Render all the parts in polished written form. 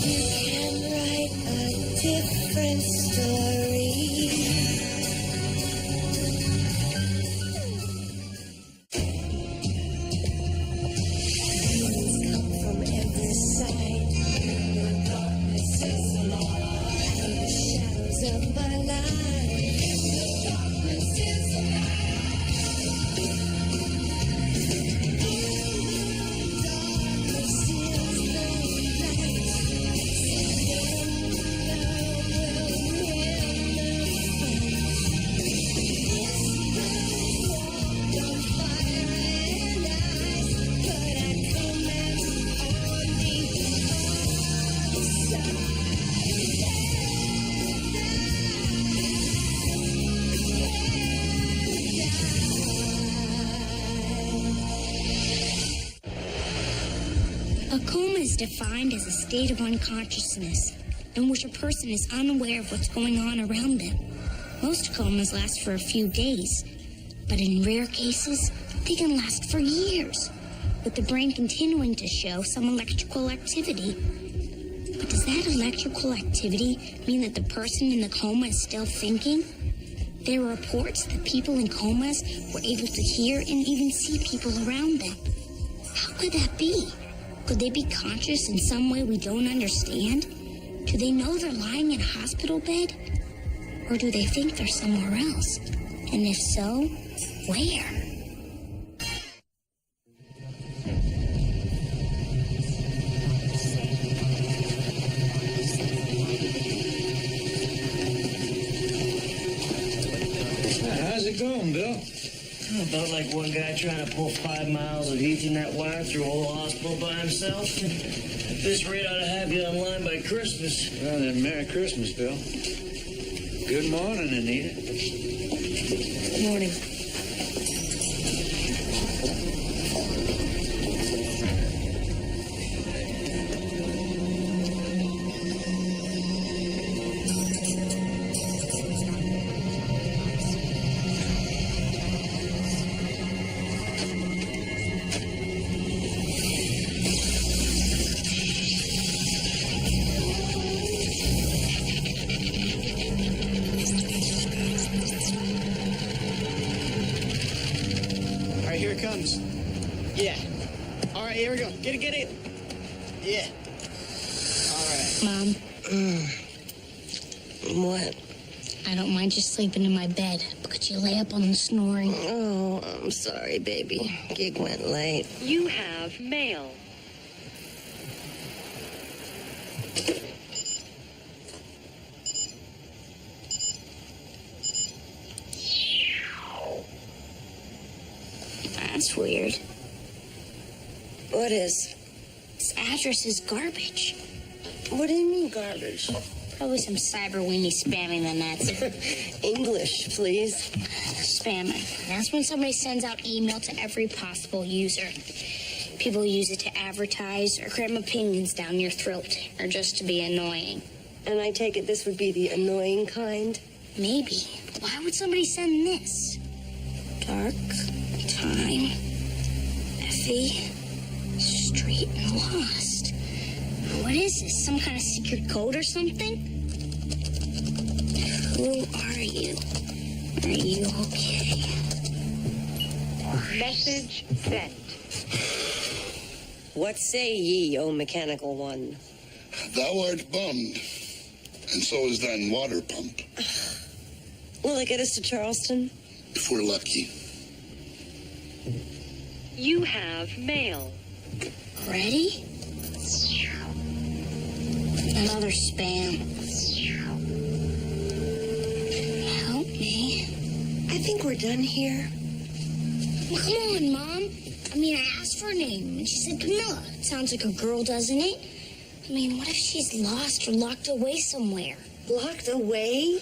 You can write a different story. Demons come from every side. The darkness is the light. The shadows of my life. The darkness is the light. A coma is defined as a state of unconsciousness in which a person is unaware of what's going on around them. Most comas last for a few days, but in rare cases, they can last for years, with the brain continuing to show some electrical activity. But does that electrical activity mean that the person in the coma is still thinking? There are reports that people in comas were able to hear and even see people around them. How could that be? Could they be conscious in some way we don't understand? Do they know they're lying in a hospital bed? Or do they think they're somewhere else? And if so, where? How's it going, Bill? About like one guy trying to pull 5 miles of Ethernet wire through a whole hospital by himself. At this rate, I ought to have you online by Christmas. Well, then, Merry Christmas, Bill. Good morning, Anita. Good morning. Here it comes. Yeah. All right, here we go. Get it. Yeah. All right. Mom. What? I don't mind you sleeping in my bed, but could you lay up on the snoring? Oh, I'm sorry, baby. Gig went late. You have mail. That's weird. What is? This address is garbage. What do you mean, garbage? Probably some cyber weenie spamming the nets. English, please. Spamming. That's when somebody sends out email to every possible user. People use it to advertise or cram opinions down your throat, or just to be annoying. And I take it this would be the annoying kind? Maybe. Why would somebody send this? Dark time. Effie. Street and lost. What is this? Some kind of secret code or something? Who are you? Are you okay? Message sent. What say ye, O mechanical one? Thou art bummed, and so is thine water pump. Will it get us to Charleston? If we're lucky. You have mail. Ready? Another spam. Help me. I think we're done here. Well, come on, Mom. I mean, I asked for her name, and she said Camilla. It sounds like a girl, doesn't it? I mean, what if she's lost or locked away somewhere? Locked away?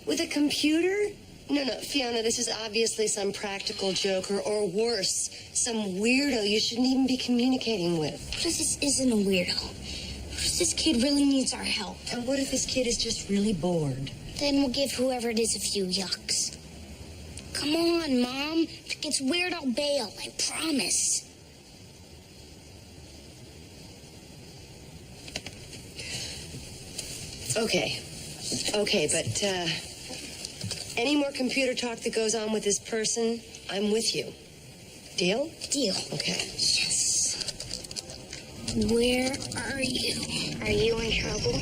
With a computer? No, Fiona, this is obviously some practical joker, or worse, some weirdo you shouldn't even be communicating with. What if this isn't a weirdo? What if this kid really needs our help? And what if this kid is just really bored? Then we'll give whoever it is a few yucks. Come on, Mom. If it gets weird, I'll bail. I promise. Okay. Okay, but, any more computer talk that goes on with this person, I'm with you. Deal? Deal. Okay. Yes. Where are you? Are you in trouble?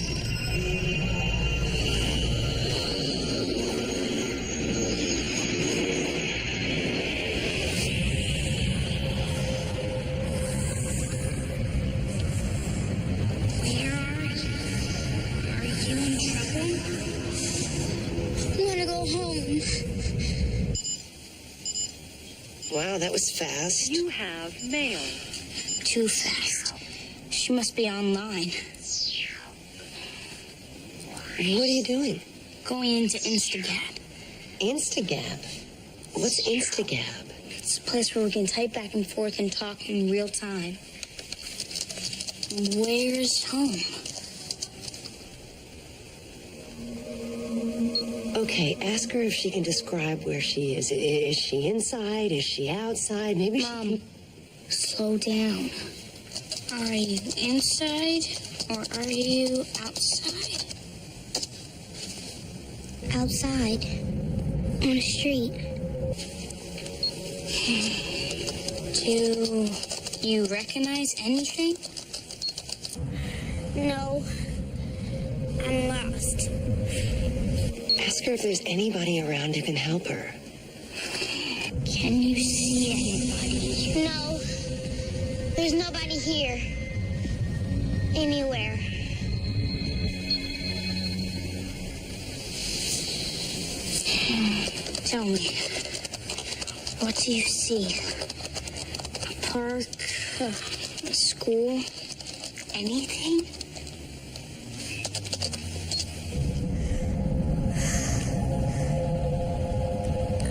Where are you? Are you in trouble? I want to go home. Wow, that was fast. You have mail. Too fast. She must be online. What are you doing? Going into Instagab. Instagab? What's Instagab? It's a place where we can type back and forth and talk in real time. Where's home? Okay, ask her if she can describe where she is. Is she inside? Is she outside? Maybe Mom, slow down. Are you inside or are you outside? Outside. On the street. Do you recognize anything? No. I'm lost. ask her if there's anybody around who can help her. Can you see anybody? No. There's nobody here. Anywhere. Tell me, what do you see? A park? A school? Anything?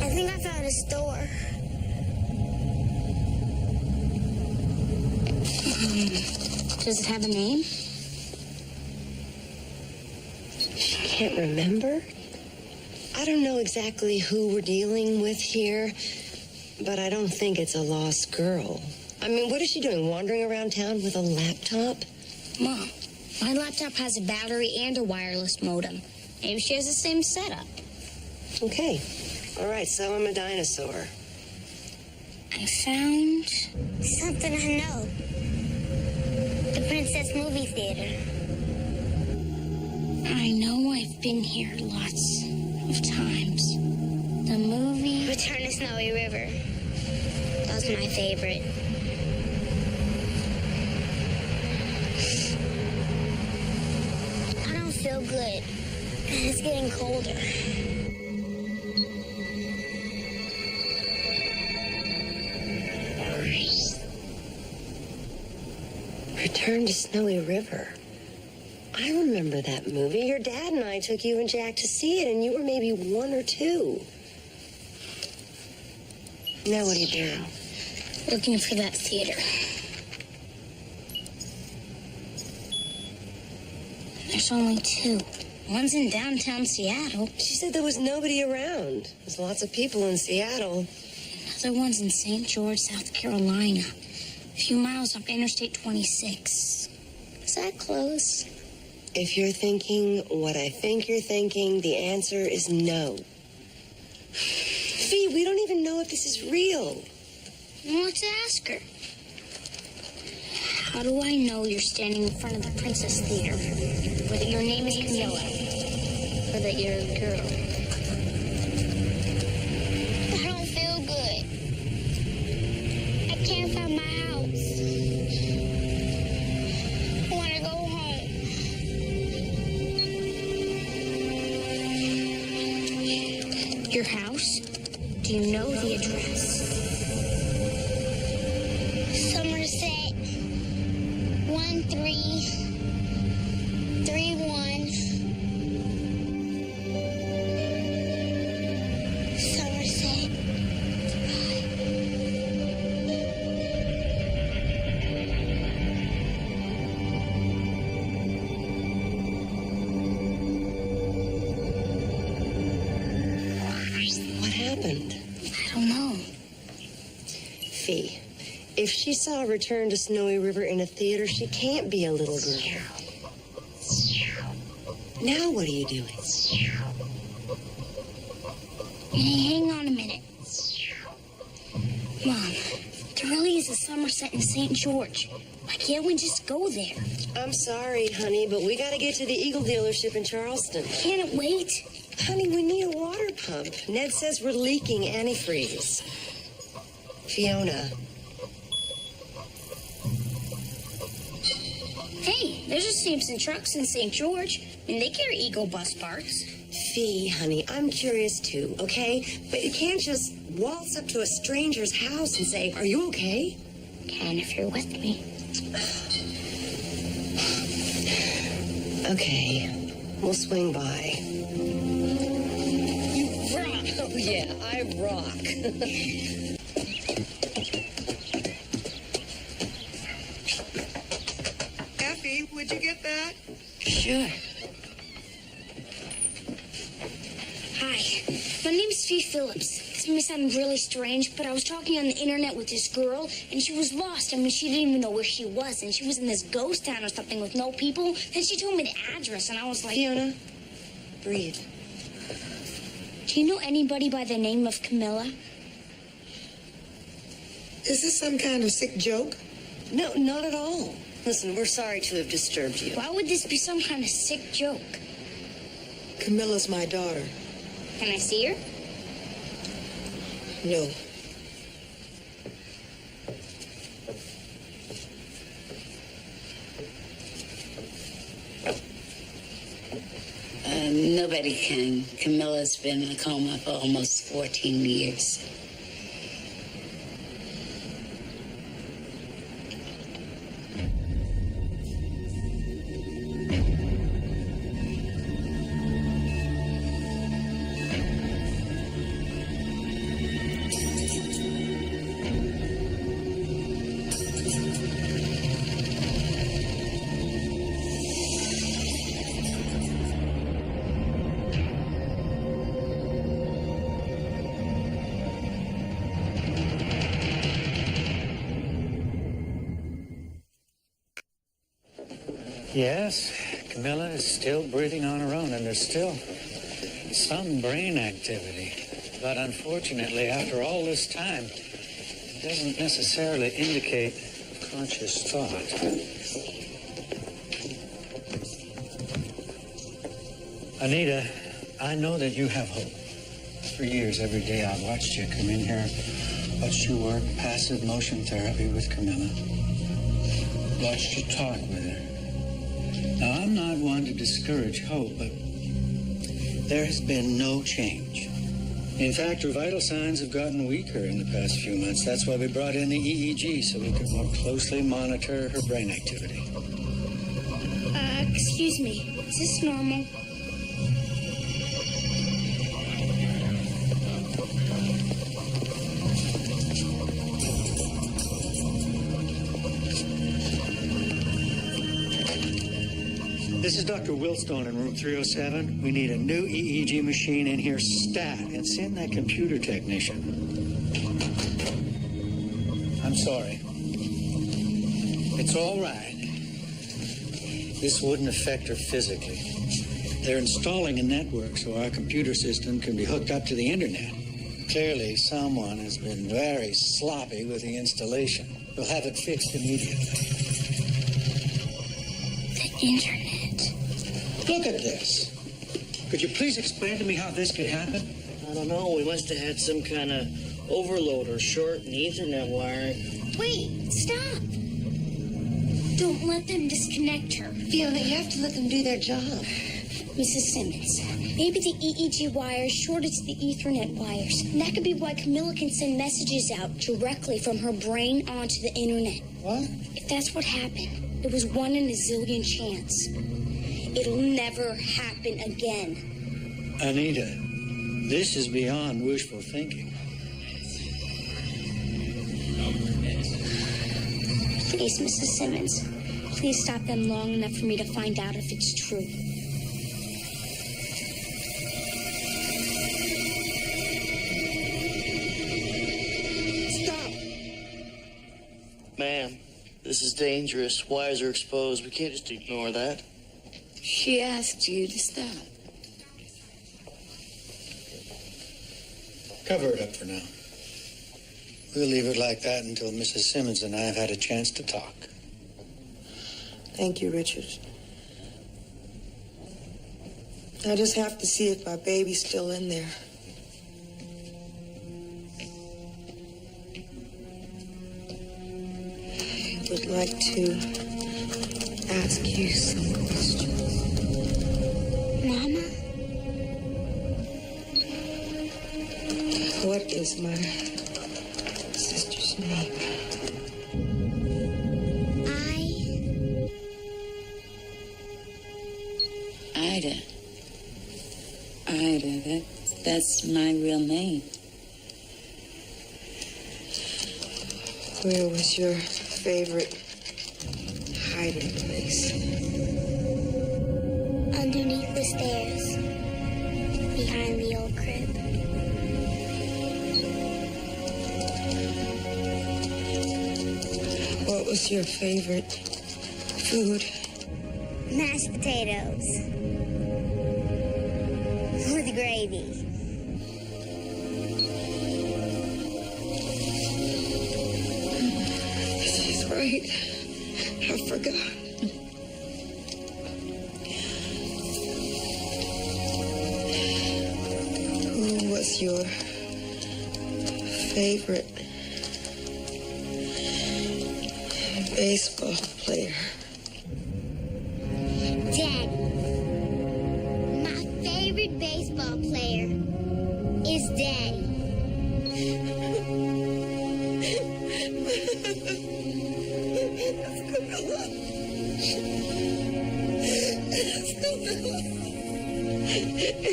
I think I found a store. Does it have a name? She can't remember? I don't know exactly who we're dealing with here, but I don't think it's a lost girl. I mean, what is she doing, wandering around town with a laptop? Mom, my laptop has a battery and a wireless modem. Maybe she has the same setup. Okay. All right, so I'm a dinosaur. I found... Something I know. The Princess Movie Theater. I know I've been here lots of times. The movie... Return to Snowy River. That was my favorite. I don't feel good. It's getting colder. Return to Snowy River. I remember that movie. Your dad and I took you and Jack to see it, and you were maybe 1 or 2. Now what are you doing? Looking for that theater. There's only 2. One's in downtown Seattle. She said there was nobody around. There's lots of people in Seattle. Another one's in St. George, South Carolina. A few miles up Interstate 26. Is that close? If you're thinking what I think you're thinking, the answer is no. Fee, we don't even know if this is real. Well, let's ask her. How do I know you're standing in front of the Princess Theater? Or that your name is Camilla? Or that you're a girl? I don't feel good. I can't find my house. I want to go home. Your house? Do you know the address? Somerset 1331 Somerset. What happened? I don't know. Fee, if she saw Return to Snowy River in a theater, she can't be a little girl. Now what are you doing? Hang on a minute. Mom, there really is a summer set in St. George. Why can't we just go there? I'm sorry, honey, but we gotta get to the Eagle dealership in Charleston. Can't it wait? Honey, we need a water pump. Ned says we're leaking antifreeze. Fiona. Hey, there's a Simpson Trucks in St. George, and they carry Eagle bus parts. Fee, honey, I'm curious too, okay? But you can't just waltz up to a stranger's house and say, "Are you okay?" Can if you're with me. Okay, we'll swing by. You rock! Oh, yeah, I rock. Effie, would you get that? Sure. Hi, my name's Fee Phillips. This may sound really strange, but I was talking on the internet with this girl, and she was lost. I mean, she didn't even know where she was, and she was in this ghost town or something with no people. Then she told me the address, and I was like... Fiona, breathe. Do you know anybody by the name of Camilla? Is this some kind of sick joke? No, not at all. Listen, we're sorry to have disturbed you. Why would this be some kind of sick joke? Camilla's my daughter. Can I see her? No. Nobody can. Camilla's been in a coma for almost 14 years. Yes, Camilla is still breathing on her own, and there's still some brain activity. But unfortunately, after all this time, it doesn't necessarily indicate conscious thought. Anita, I know that you have hope. For years, every day I've watched you come in here, watched you work passive motion therapy with Camilla, watched you talk with her. Now, I'm not one to discourage hope, but there has been no change. In fact, her vital signs have gotten weaker in the past few months. That's why we brought in the EEG, so we could more closely monitor her brain activity. Excuse me. Is this normal? This is Dr. Wilstone in room 307. We need a new EEG machine in here stat, and send that computer technician. I'm sorry. It's all right. This wouldn't affect her physically. They're installing a network so our computer system can be hooked up to the internet. Clearly, someone has been very sloppy with the installation. We'll have it fixed immediately. The internet. Look at this. Could you please explain to me how this could happen? I don't know. We must have had some kind of overload or short in the Ethernet wire. Wait, stop. Don't let them disconnect her. Fiona, you have to let them do their job. Mrs. Simmons, maybe the EEG wires shorted to the Ethernet wires. And that could be why Camilla can send messages out directly from her brain onto the internet. What? If that's what happened, it was 1 in a zillion chance. It'll never happen again. Anita, this is beyond wishful thinking. Please, Mrs. Simmons, please stop them long enough for me to find out if it's true. Stop! Ma'am, this is dangerous. Wires are exposed. We can't just ignore that. She asked you to stop. Cover it up for now. We'll leave it like that until Mrs. Simmons and I have had a chance to talk. Thank you, Richard. I just have to see if my baby's still in there. I would like to ask you some questions. Mama? What is my sister's name? Ida. Ida, that's my real name. Where was your favorite hiding place? Underneath the stairs. Behind the old crib. What was your favorite food? Mashed potatoes. With gravy. She's right. I forgot. Who was your favorite baseball player? Daddy. My favorite baseball player is Daddy.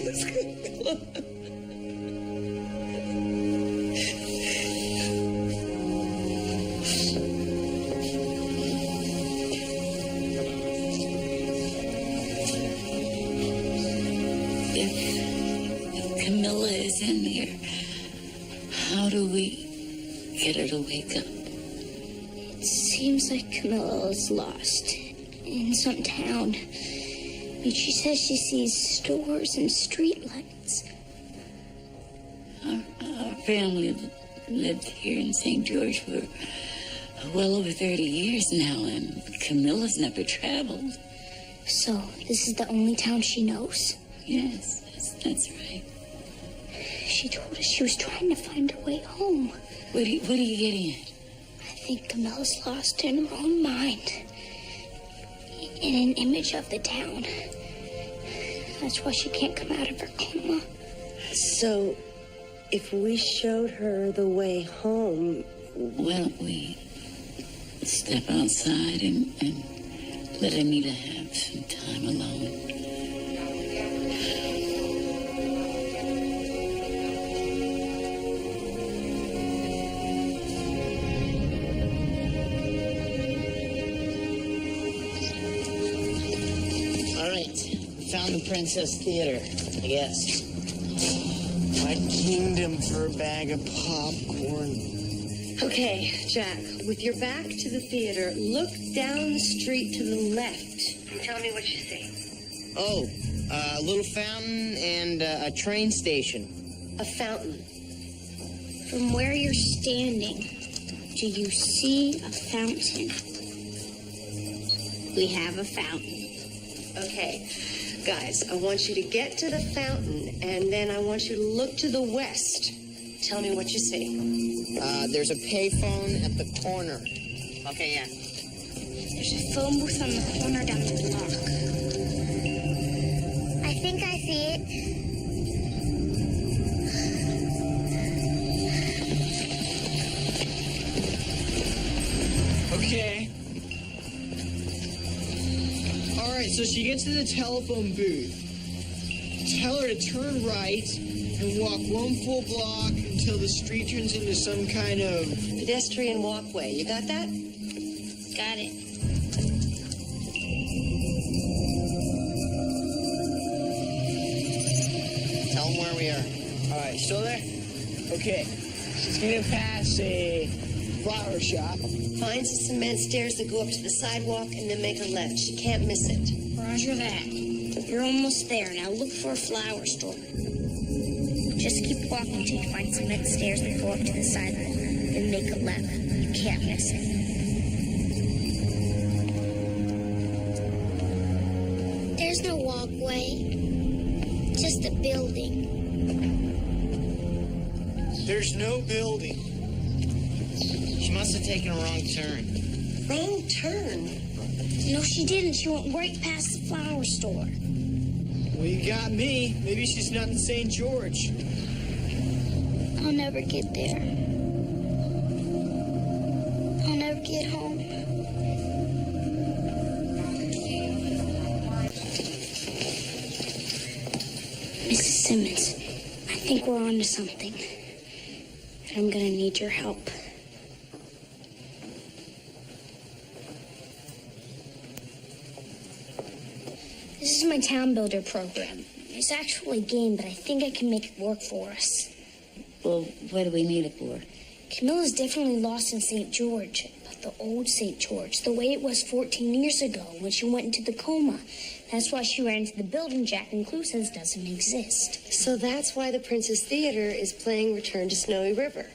It's Camilla. If Camilla is in there, how do we get her to wake up? It seems like Camilla is lost in some town. But she says she sees stores and streetlights. Our family lived here in St. George for well over 30 years now, and Camilla's never traveled. So this is the only town she knows? Yes, that's right. She told us she was trying to find her way home. What are you getting at? I think Camilla's lost in her own mind. In an image of the town. That's why she can't come out of her coma. So, if we showed her the way home... Why don't we step outside and let Anita have some time alone? Found the Princess Theater, I guess. My kingdom for a bag of popcorn. Okay, Jack, with your back to the theater, look down the street to the left. And tell me what you see. Oh, a little fountain and a train station. A fountain. From where you're standing, do you see a fountain? We have a fountain. Okay. Guys, I want you to get to the fountain, and then I want you to look to the west. Tell me what you see. There's a payphone at the corner. Okay, yeah. There's a phone booth on the corner down the block. I think I see it. Okay. All right, so she gets to the telephone booth. Tell her to turn right and walk one full block until the street turns into some kind of... pedestrian walkway. You got that? Got it. Tell them where we are. All right, still there? Okay. She's gonna pass a flower shop. Finds the cement stairs that go up to the sidewalk and then make a left. She can't miss it. Roger that. You're almost there. Now look for a flower store. Just keep walking until you find cement stairs that go up to the sidewalk. Then make a left. You can't miss it. There's no walkway, just a building. There's no building. She must have taken a wrong turn. Wrong turn? No, she didn't. She went right past the flower store. Well, you got me. Maybe she's not in St. George. I'll never get there. I'll never get home. Mrs. Simmons, I think we're on to something. And I'm gonna need your help. This is my town builder program. It's actually a game, but I think I can make it work for us. Well, what do we need it for? Camilla's definitely lost in St. George, but the old St. George, the way it was 14 years ago when she went into the coma. That's why she ran into the building Jack and Clue says doesn't exist. So that's why the Princess Theater is playing Return to Snowy River.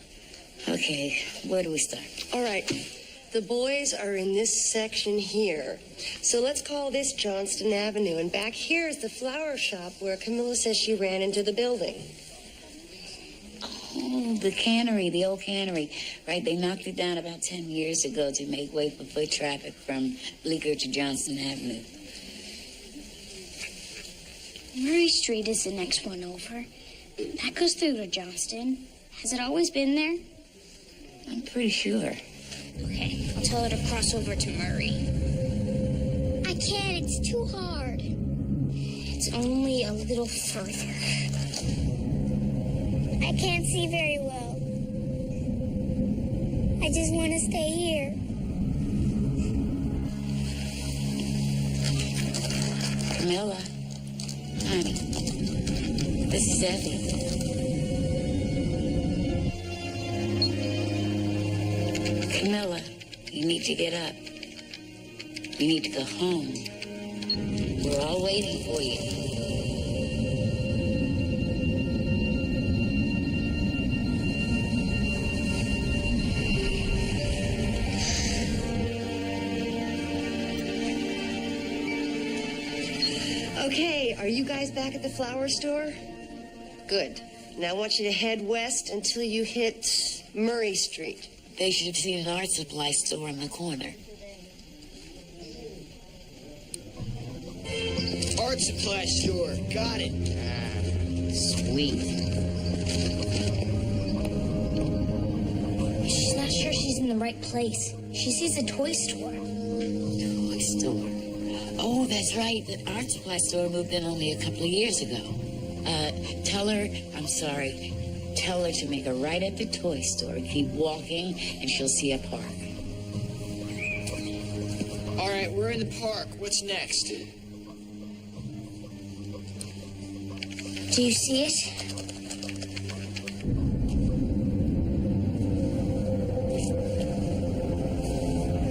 Okay, where do we start? All right. The boys are in this section here. So let's call this Johnston Avenue. And back here is the flower shop where Camilla says she ran into the building. Oh, the cannery, the old cannery. Right, they knocked it down about 10 years ago to make way for foot traffic from Bleecker to Johnston Avenue. Murray Street is the next one over. That goes through to Johnston. Has it always been there? I'm pretty sure. Okay, I'll tell her to cross over to Murray. I can't, it's too hard. It's only a little further. I can't see very well. I just want to stay here. Camilla, honey, this is Effie. Camilla, you need to get up. You need to go home. We're all waiting for you. Okay, are you guys back at the flower store? Good. Now I want you to head west until you hit Murray Street. They should have seen an art supply store in the corner. Art supply store. Got it. Sweet. She's not sure she's in the right place. She sees a toy store. Toy store. Oh, that's right. The art supply store moved in only a couple of years ago. Tell her, I'm sorry, tell her to make a right at the toy store. Keep walking, and she'll see a park. All right, we're in the park. What's next? Do you see it?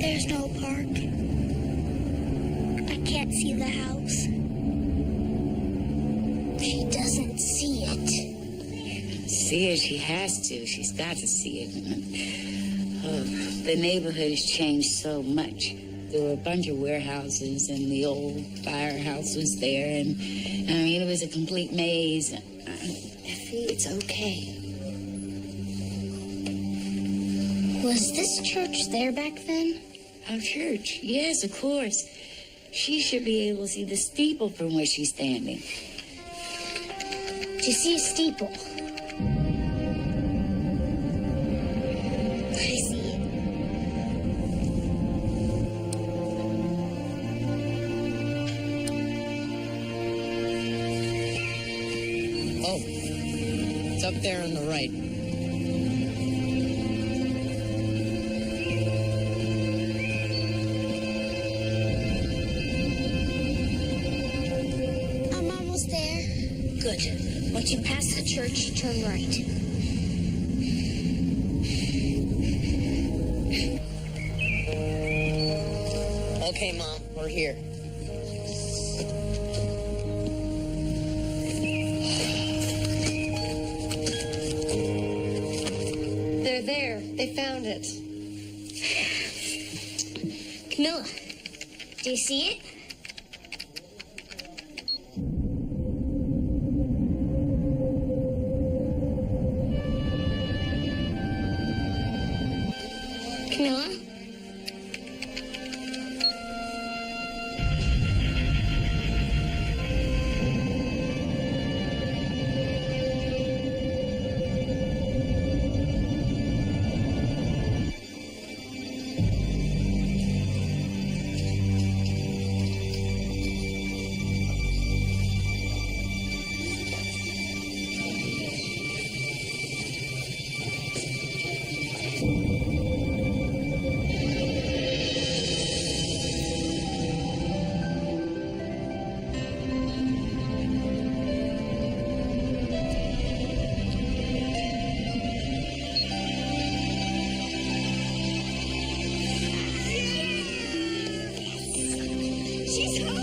There's no park. I can't see the house. She doesn't see it. See it, she has to. She's got to see it. Oh, the neighborhood has changed so much. There were a bunch of warehouses, and the old firehouse was there, and I mean, it was a complete maze. Effie, it's okay. Was this church there back then? Our church? Yes, of course. She should be able to see the steeple from where she's standing. Do you see a steeple? I see it. Oh, it's up there on the right. I'm almost there. Good. Once you pass the church, turn right. Okay, Mom, we're here. They found it. Camilla, do you see it? Camilla? She's home!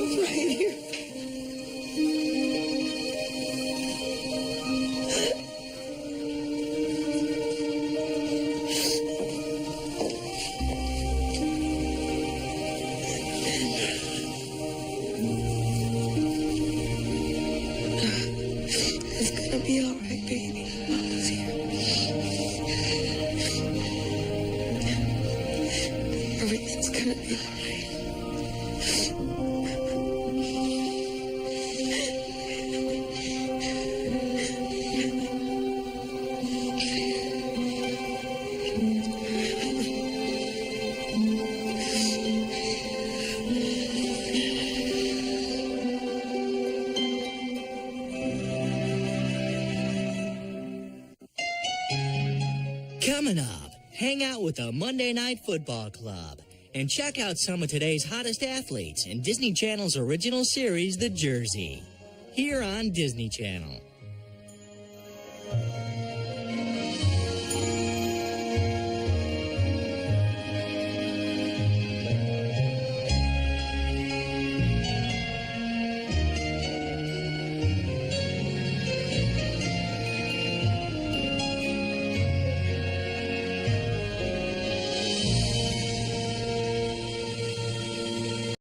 I'm right here. It's gonna be all right, baby. Mama's here. Everything's gonna be all right. Coming up, hang out with the Monday Night Football Club and check out some of today's hottest athletes in Disney Channel's original series, The Jersey, here on Disney Channel.